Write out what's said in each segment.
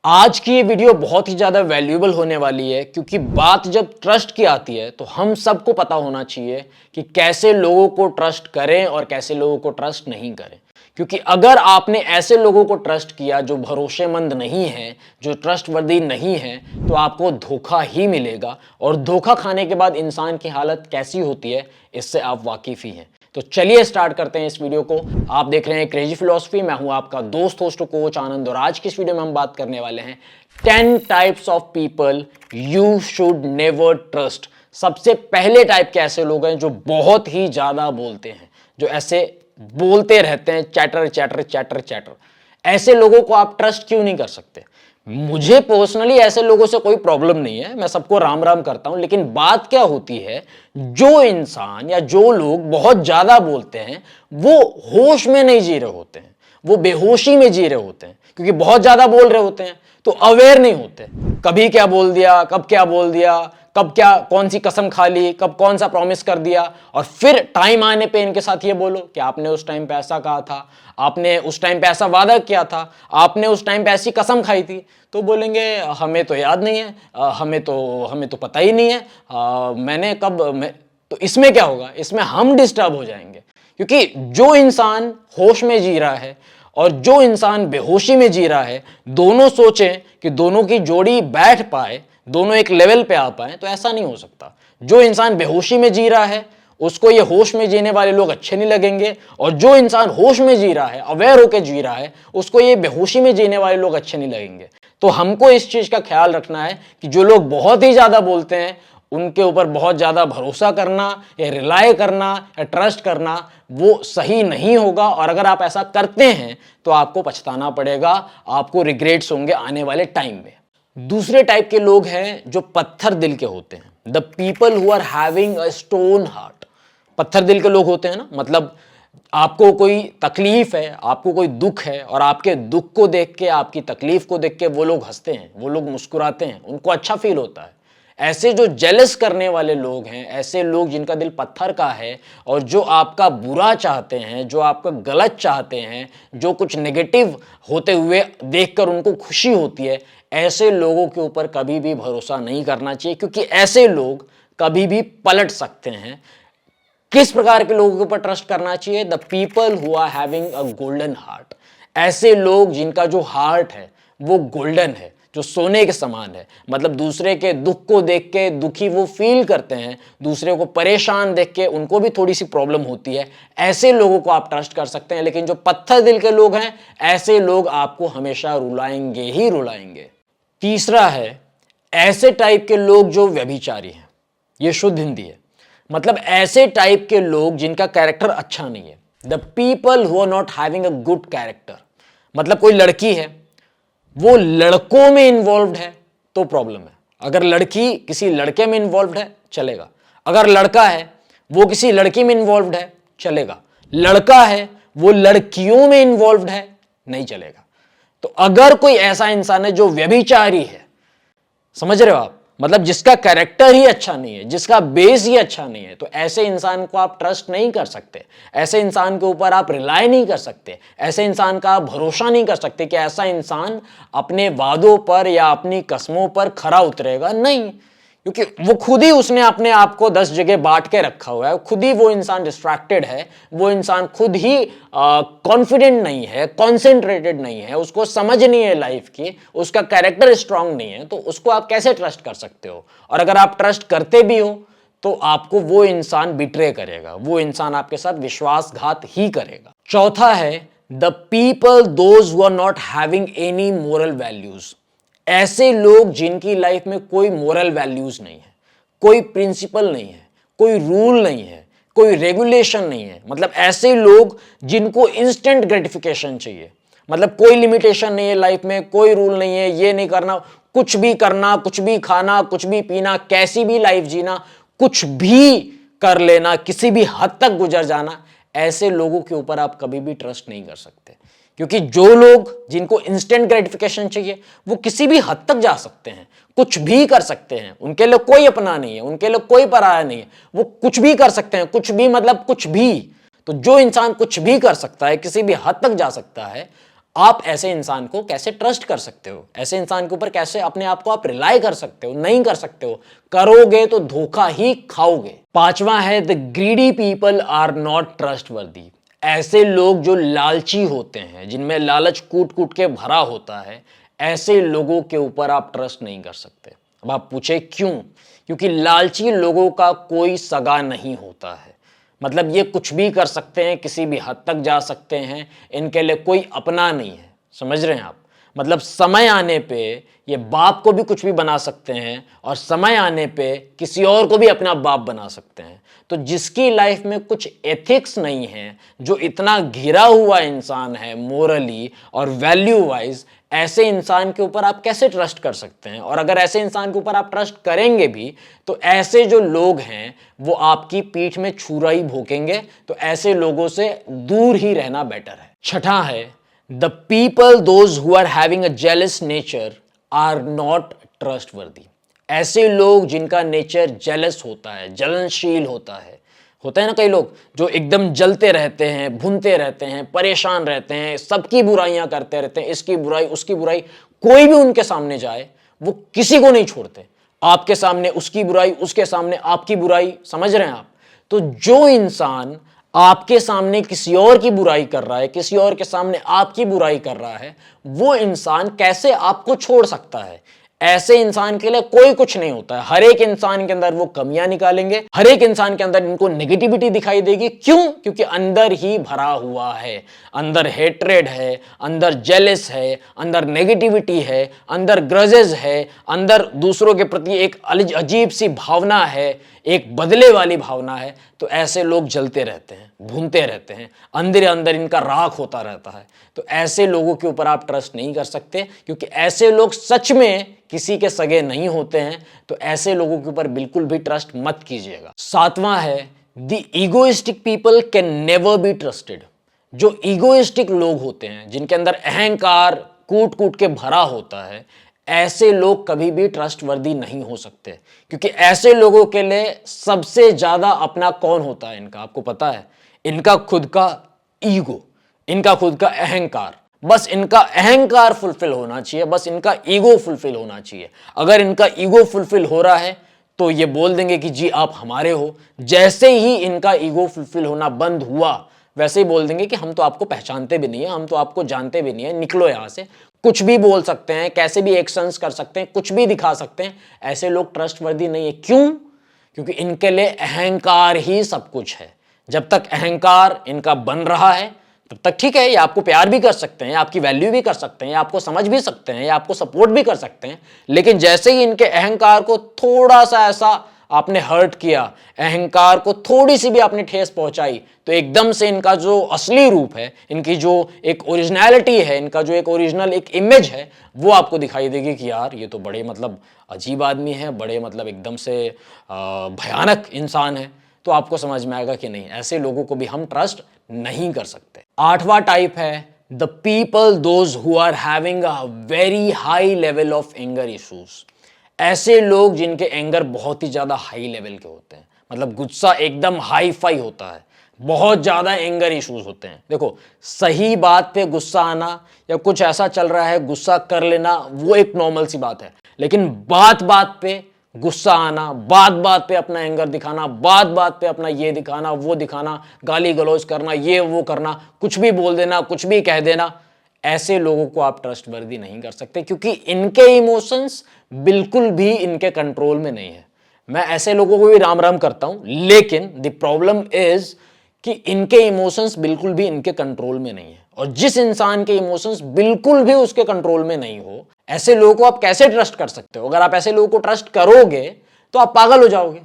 आज की ये वीडियो बहुत ही ज़्यादा वैल्यूएबल होने वाली है क्योंकि बात जब ट्रस्ट की आती है तो हम सबको पता होना चाहिए कि कैसे लोगों को ट्रस्ट करें और कैसे लोगों को ट्रस्ट नहीं करें। क्योंकि अगर आपने ऐसे लोगों को ट्रस्ट किया जो भरोसेमंद नहीं है, जो ट्रस्टवर्दी नहीं है, तो आपको धोखा ही मिलेगा और धोखा खाने के बाद इंसान की हालत कैसी होती है इससे आप वाकिफ ही हैं। तो चलिए स्टार्ट करते हैं इस वीडियो को। आप देख रहे हैं क्रेजी फिलोसफी। मैं हूं आपका दोस्त होस्ट कोच आनंद और आज की इस वीडियो में हम बात करने वाले हैं 10 types of people you should never trust. सबसे पहले टाइप के ऐसे लोग हैं जो बहुत ही ज्यादा बोलते हैं, जो ऐसे बोलते रहते हैं, चैटर चैटर चैटर चैटर। ऐसे लोगों को आप ट्रस्ट क्यों नहीं कर सकते? मुझे पर्सनली ऐसे लोगों से कोई प्रॉब्लम नहीं है, मैं सबको राम राम करता हूं। लेकिन बात क्या होती है, जो इंसान या जो लोग बहुत ज्यादा बोलते हैं वो होश में नहीं जी रहे होते हैं, वो बेहोशी में जी रहे होते हैं क्योंकि बहुत ज्यादा बोल रहे होते हैं तो अवेयर नहीं होते। कभी क्या बोल दिया, कब क्या बोल दिया, कब क्या कौन सी कसम खा ली, कब कौन सा प्रॉमिस कर दिया, और फिर टाइम आने पे इनके साथ ये बोलो कि आपने उस टाइम पे ऐसा कहा था, आपने उस टाइम पे ऐसा वादा किया था, आपने उस टाइम पे ऐसी कसम खाई थी। तो बोलेंगे हमें तो याद नहीं है, हमें तो पता ही नहीं है, मैंने कब तो इसमें क्या होगा, इसमें हम डिस्टर्ब हो जाएंगे। क्योंकि जो इंसान होश में जी रहा है और जो इंसान बेहोशी में जी रहा है, दोनों सोचें कि दोनों की जोड़ी बैठ पाए, दोनों एक लेवल पे आ पाए, तो ऐसा नहीं हो सकता। जो इंसान बेहोशी में जी रहा है उसको ये होश में जीने वाले लोग अच्छे नहीं लगेंगे, और जो इंसान होश में जी रहा है, अवेयर होकर जी रहा है, उसको ये बेहोशी में जीने वाले लोग अच्छे नहीं लगेंगे। तो हमको इस चीज का ख्याल रखना है कि जो लोग बहुत ही ज्यादा बोलते हैं उनके ऊपर बहुत ज्यादा भरोसा करना या रिलाय करना या ट्रस्ट करना वो सही नहीं होगा, और अगर आप ऐसा करते हैं तो आपको पछताना पड़ेगा, आपको रिग्रेट्स होंगे आने वाले टाइम में। दूसरे टाइप के लोग हैं जो पत्थर दिल के होते हैं, the people who are having a stone heart. पत्थर दिल के लोग होते हैं ना, मतलब आपको कोई तकलीफ है, आपको कोई दुख है, और आपके दुख को देख के, आपकी तकलीफ को देख के वो लोग हंसते हैं, वो लोग मुस्कुराते हैं, उनको अच्छा फील होता है। ऐसे जो जेलस करने वाले लोग हैं, ऐसे लोग जिनका दिल पत्थर का है और जो आपका बुरा चाहते हैं, जो आपका गलत चाहते हैं, जो कुछ नेगेटिव होते हुए देखकर उनको खुशी होती है, ऐसे लोगों के ऊपर कभी भी भरोसा नहीं करना चाहिए क्योंकि ऐसे लोग कभी भी पलट सकते हैं। किस प्रकार के लोगों के ऊपर ट्रस्ट करना चाहिए? The people who are having a golden heart. ऐसे लोग जिनका जो हार्ट है वो गोल्डन है, जो सोने के समान है। मतलब दूसरे के दुख को देख के दुखी वो फील करते हैं, दूसरे को परेशान देख के उनको भी थोड़ी सी प्रॉब्लम होती है। ऐसे लोगों को आप ट्रस्ट कर सकते हैं। लेकिन जो पत्थर दिल के लोग हैं, ऐसे लोग आपको हमेशा रुलाएंगे ही रुलाएंगे। तीसरा है ऐसे टाइप के लोग जो व्यभिचारी हैं। ये शुद्ध हिंदी है, मतलब ऐसे टाइप के लोग जिनका कैरेक्टर अच्छा नहीं है। The people who are not having a good character. मतलब कोई लड़की है, वो लड़कों में इन्वॉल्व है तो प्रॉब्लम है। अगर लड़की किसी लड़के में इन्वॉल्व है चलेगा, अगर लड़का है वो किसी लड़की में इन्वॉल्व है चलेगा, लड़का है वो लड़कियों में इन्वॉल्व है नहीं चलेगा। तो अगर कोई ऐसा इंसान है जो व्यभिचारी है, समझ रहे हो आप, मतलब जिसका कैरेक्टर ही अच्छा नहीं है, जिसका बेस ही अच्छा नहीं है, तो ऐसे इंसान को आप ट्रस्ट नहीं कर सकते, ऐसे इंसान के ऊपर आप रिलाय नहीं कर सकते, ऐसे इंसान का आप भरोसा नहीं कर सकते कि ऐसा इंसान अपने वादों पर या अपनी कसमों पर खरा उतरेगा। नहीं, क्योंकि वो खुद ही उसने अपने आप को 10 जगह बांट के रखा हुआ है, खुद ही वो इंसान डिस्ट्रैक्टेड है, वो इंसान खुद ही कॉन्फिडेंट नहीं है, कॉन्सेंट्रेटेड नहीं है, उसको समझ नहीं है लाइफ की, उसका कैरेक्टर स्ट्रांग नहीं है, तो उसको आप कैसे ट्रस्ट कर सकते हो? और अगर आप ट्रस्ट करते भी हो तो आपको वो इंसान बिट्रे करेगा, वो इंसान आपके साथ विश्वासघात ही करेगा। चौथा है the people those who are not having any moral values. ऐसे लोग जिनकी लाइफ में कोई मोरल वैल्यूज नहीं है, कोई प्रिंसिपल नहीं है, कोई रूल नहीं है, कोई रेगुलेशन नहीं है। मतलब ऐसे लोग जिनको इंस्टेंट ग्रेटिफिकेशन चाहिए, मतलब कोई लिमिटेशन नहीं है लाइफ में, कोई रूल नहीं है, ये नहीं करना, कुछ भी करना, कुछ भी खाना, कुछ भी पीना, कैसी भी लाइफ जीना, कुछ भी कर लेना, किसी भी हद तक गुजर जाना। ऐसे लोगों के ऊपर आप कभी भी ट्रस्ट नहीं कर सकते, क्योंकि जो लोग जिनको इंस्टेंट ग्रेटिफिकेशन चाहिए वो किसी भी हद तक जा सकते हैं, कुछ भी कर सकते हैं, उनके लिए कोई अपना नहीं है, उनके लिए कोई पराया नहीं है, वो कुछ भी कर सकते हैं, कुछ भी मतलब कुछ भी। तो जो इंसान कुछ भी कर सकता है, किसी भी हद तक जा सकता है, आप ऐसे इंसान को कैसे ट्रस्ट कर सकते हो? ऐसे इंसान के ऊपर कैसे अपने आप को आप रिलाई कर सकते हो? नहीं कर सकते हो। करोगे तो धोखा ही खाओगे। पांचवा है the greedy people are not trustworthy. ऐसे लोग जो लालची होते हैं, जिनमें लालच कूट कूट के भरा होता है, ऐसे लोगों के ऊपर आप ट्रस्ट नहीं कर सकते। अब आप पूछे क्यों? क्योंकि लालची लोगों का कोई सगा नहीं होता है। मतलब ये कुछ भी कर सकते हैं, किसी भी हद तक जा सकते हैं, इनके लिए कोई अपना नहीं है। समझ रहे हैं आप? मतलब समय आने पे ये बाप को भी कुछ भी बना सकते हैं और समय आने पे किसी और को भी अपना बाप बना सकते हैं। तो जिसकी लाइफ में कुछ एथिक्स नहीं है, जो इतना घिरा हुआ इंसान है मोरली और वैल्यू वाइज, ऐसे इंसान के ऊपर आप कैसे ट्रस्ट कर सकते हैं? और अगर ऐसे इंसान के ऊपर आप ट्रस्ट करेंगे भी तो ऐसे जो लोग हैं वो आपकी पीठ में छुरा ही भोंकेंगे। तो ऐसे लोगों से दूर ही रहना बेटर है। छठा है the people those who are having a jealous nature are not trustworthy. ऐसे लोग जिनका नेचर जेलस होता है, जलनशील होता है ना कई लोग जो एकदम जलते रहते हैं, भुनते रहते हैं, परेशान रहते हैं, सबकी बुराइयां करते रहते हैं, इसकी बुराई उसकी बुराई, कोई भी उनके सामने जाए वो किसी को नहीं छोड़ते। आपके सामने उसकी बुराई, उसके सामने आपकी बुराई। समझ रहे हैं आप? तो जो इंसान आपके सामने किसी और की बुराई कर रहा है, किसी और के सामने आपकी बुराई कर रहा है, वो इंसान कैसे आपको छोड़ सकता है? ऐसे इंसान के लिए कोई कुछ नहीं होता है। हर एक इंसान के अंदर वो कमियां निकालेंगे, हर एक इंसान के अंदर इनको नेगेटिविटी दिखाई देगी। क्यों? क्योंकि अंदर ही भरा हुआ है, अंदर हेट्रेड है, अंदर जेलस है, अंदर नेगेटिविटी है, अंदर ग्रजेस है, अंदर दूसरों के प्रति एक अजीब सी भावना है, एक बदले वाली भावना है। तो ऐसे लोग जलते रहते हैं, भूनते रहते हैं, अंदर अंदर इनका राख होता रहता है। तो ऐसे लोगों के ऊपर आप ट्रस्ट नहीं कर सकते, क्योंकि ऐसे लोग सच में किसी के सगे नहीं होते हैं। तो ऐसे लोगों के ऊपर बिल्कुल भी ट्रस्ट मत कीजिएगा। सातवां है the egoistic people can never be trusted. जो इगोइस्टिक लोग होते हैं, जिनके अंदर अहंकार कूट कूट के भरा होता है, ऐसे लोग कभी भी ट्रस्टवर्दी नहीं हो सकते। क्योंकि ऐसे लोगों के लिए सबसे ज्यादा अपना कौन होता है इनका? आपको पता है? इनका खुद का ईगो, इनका खुद का अहंकार। बस इनका अहंकार फुलफिल होना चाहिए, बस इनका ईगो फुलफिल होना चाहिए। अगर इनका ईगो फुलफिल हो रहा है तो ये बोल देंगे कि जी आप हमारे हो। जैसे ही इनका ईगो फुलफिल होना बंद हुआ, वैसे ही बोल देंगे कि हम तो आपको पहचानते भी नहीं है, हम तो आपको जानते भी नहीं है, निकलो यहां से। कुछ भी बोल सकते हैं, कैसे भी एक्शंस कर सकते हैं, कुछ भी दिखा सकते हैं। ऐसे लोग ट्रस्टवर्दी नहीं है। क्यों? क्योंकि इनके लिए अहंकार ही सब कुछ है। जब तक अहंकार इनका बन रहा है तब तक ठीक है, ये आपको प्यार भी कर सकते हैं, आपकी वैल्यू भी कर सकते हैं, आपको समझ भी सकते हैं, या आपको सपोर्ट भी कर सकते हैं। लेकिन जैसे ही इनके अहंकार को थोड़ा सा ऐसा आपने हर्ट किया, अहंकार को थोड़ी सी भी आपने ठेस पहुंचाई, तो एकदम से इनका जो असली रूप है, इनकी जो एक ओरिजिनलिटी है, इनका जो एक ओरिजिनल एक इमेज है, वो आपको दिखाई देगी कि यार ये तो बड़े मतलब अजीब आदमी है, बड़े मतलब एकदम से भयानक इंसान है। तो आपको समझ में आएगा कि नहीं, ऐसे लोगों को भी हम ट्रस्ट नहीं कर सकते। आठवां टाइप है the people those who are having a very high level of anger issues. ऐसे लोग जिनके एंगर बहुत ही ज्यादा हाई लेवल के होते हैं, मतलब गुस्सा एकदम हाई फाई होता है, बहुत ज्यादा एंगर इश्यूज होते हैं। देखो, सही बात पे गुस्सा आना या कुछ ऐसा चल रहा है गुस्सा कर लेना, वो एक नॉर्मल सी बात है। लेकिन बात बात पे गुस्सा आना, बात बात पे अपना एंगर दिखाना, बात बात पे अपना ये दिखाना वो दिखाना, गाली गलौज करना, ये वो करना, कुछ भी बोल देना, कुछ भी कह देना, ऐसे लोगों को आप ट्रस्टवर्दी नहीं कर सकते। क्योंकि इनके इमोशंस बिल्कुल भी इनके कंट्रोल में नहीं है। मैं ऐसे लोगों को भी राम राम करता हूं, लेकिन द प्रॉब्लम इज कि इनके इमोशंस बिल्कुल भी इनके कंट्रोल में नहीं है। और जिस इंसान के इमोशंस बिल्कुल भी उसके कंट्रोल में नहीं हो, ऐसे लोगों को आप कैसे ट्रस्ट कर सकते हो? अगर आप ऐसे लोगों को ट्रस्ट करोगे तो आप पागल हो जाओगे।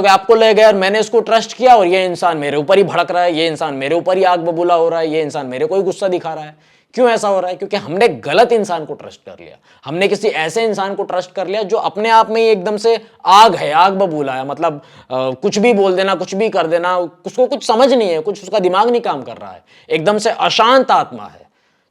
आपको लगेगा यार मैंने इसको ट्रस्ट किया और ये इंसान मेरे ऊपर ही भड़क रहा है, ये इंसान मेरे ऊपर ही आग बबूला हो रहा है, ये इंसान मेरे को ही गुस्सा दिखा रहा है। क्यों ऐसा हो रहा है? क्योंकि हमने गलत इंसान को ट्रस्ट कर लिया। हमने किसी ऐसे इंसान को ट्रस्ट कर लिया जो अपने आप में ही एकदम से आग है, आग बबूला है। मतलब कुछ भी बोल देना, कुछ भी कर देना, उसको कुछ समझ नहीं है, कुछ उसका दिमाग नहीं काम कर रहा है, एकदम से अशांत आत्मा है।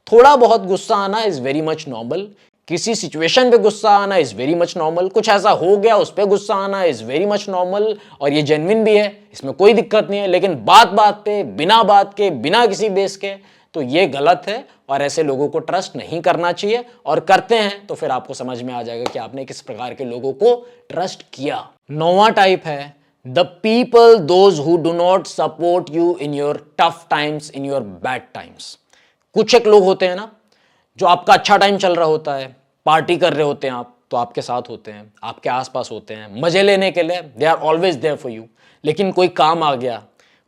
थोड़ा बहुत गुस्सा आना इज वेरी मच नॉर्मल, किसी सिचुएशन पे गुस्सा आना इज वेरी मच नॉर्मल, कुछ ऐसा हो गया उस पर गुस्सा आना इज वेरी मच नॉर्मल, और ये जेन्युइन भी है, इसमें कोई दिक्कत नहीं है। लेकिन बात बात पे, बिना बात के, बिना किसी बेस के तो ये गलत है और ऐसे लोगों को ट्रस्ट नहीं करना चाहिए, और करते हैं तो फिर आपको समझ में आ जाएगा कि आपने किस प्रकार के लोगों को ट्रस्ट किया। 9वां टाइप है the people those who do not support you in your tough times, in your bad times. कुछ एक लोग होते हैं ना, जो आपका अच्छा टाइम चल रहा होता है, पार्टी कर रहे होते हैं आप, तो आपके साथ होते हैं, आपके आसपास होते हैं, मजे लेने के लिए, they are always there for you. लेकिन कोई काम आ गया,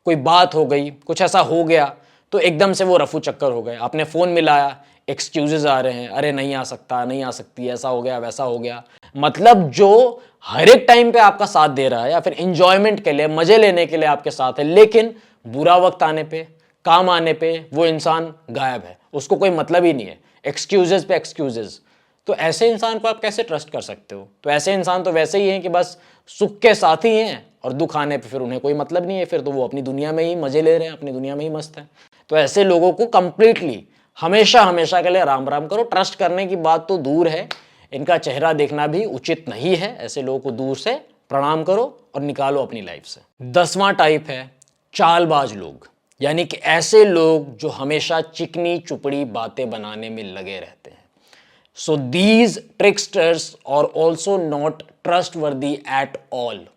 कोई बात हो गई, कुछ ऐसा हो गया तो एकदम से वो रफू चक्कर हो गए, आपने फोन मिलाया, एक्सक्यूजेज आ रहे हैं, अरे नहीं आ सकता, नहीं आ सकती, ऐसा हो गया, वैसा हो गया। मतलब जो हर एक टाइम पे आपका साथ दे रहा है या फिर इंजॉयमेंट के लिए, मजे लेने के लिए आपके साथ है, लेकिन बुरा वक्त आने पे, काम आने पे वो इंसान गायब है, उसको कोई मतलब ही नहीं है, एक्सक्यूजेज पे एक्सक्यूजेज। तो ऐसे इंसान को आप कैसे ट्रस्ट कर सकते हो? तो ऐसे इंसान तो वैसे ही हैं कि बस सुख के साथ ही हैं और दुख आने पे फिर उन्हें कोई मतलब नहीं है, फिर तो वो अपनी दुनिया में ही मजे ले रहे हैं, अपनी दुनिया में ही मस्त है। तो ऐसे लोगों को कंप्लीटली हमेशा हमेशा के लिए राम राम करो। ट्रस्ट करने की बात तो दूर है, इनका चेहरा देखना भी उचित नहीं है। ऐसे लोगों को दूर से प्रणाम करो और निकालो अपनी लाइफ से। 10वां टाइप है चालबाज लोग, यानी कि ऐसे लोग जो हमेशा चिकनी चुपड़ी बातें बनाने में लगे रहते हैं। So these tricksters are also not trustworthy at all.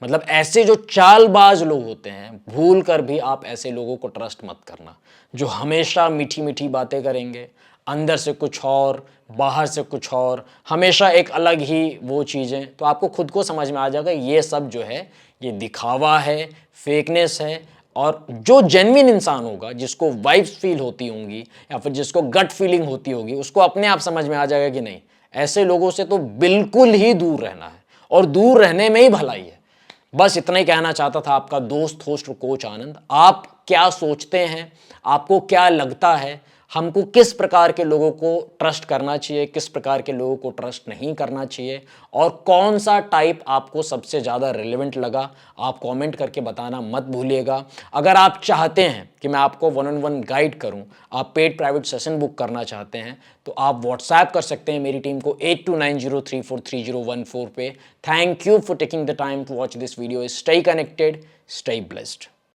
मतलब ऐसे जो चालबाज लोग होते हैं, भूल कर भी आप ऐसे लोगों को ट्रस्ट मत करना, जो हमेशा मीठी मीठी बातें करेंगे, अंदर से कुछ और, बाहर से कुछ और, हमेशा एक अलग ही वो चीज़ें। तो आपको खुद को समझ में आ जाएगा ये सब जो है ये दिखावा है, फेकनेस है। और जो जेन्युइन इंसान होगा, जिसको वाइब्स फील होती होंगी या फिर जिसको गट फीलिंग होती होगी, उसको अपने आप समझ में आ जाएगा कि नहीं, ऐसे लोगों से तो बिल्कुल ही दूर रहना है और दूर रहने में ही भलाई है। बस इतना ही कहना चाहता था आपका दोस्त, होस्ट और कोच आनंद। आप क्या सोचते हैं, आपको क्या लगता है, हमको किस प्रकार के लोगों को ट्रस्ट करना चाहिए, किस प्रकार के लोगों को ट्रस्ट नहीं करना चाहिए, और कौन सा टाइप आपको सबसे ज़्यादा रिलेवेंट लगा, आप कमेंट करके बताना मत भूलिएगा। अगर आप चाहते हैं कि मैं आपको 1-on-1 गाइड करूं, आप पेड प्राइवेट सेशन बुक करना चाहते हैं, तो आप व्हाट्सएप कर सकते हैं मेरी टीम को 8290343014 पे। Thank you for taking the time to watch this video. Stay connected, stay blessed.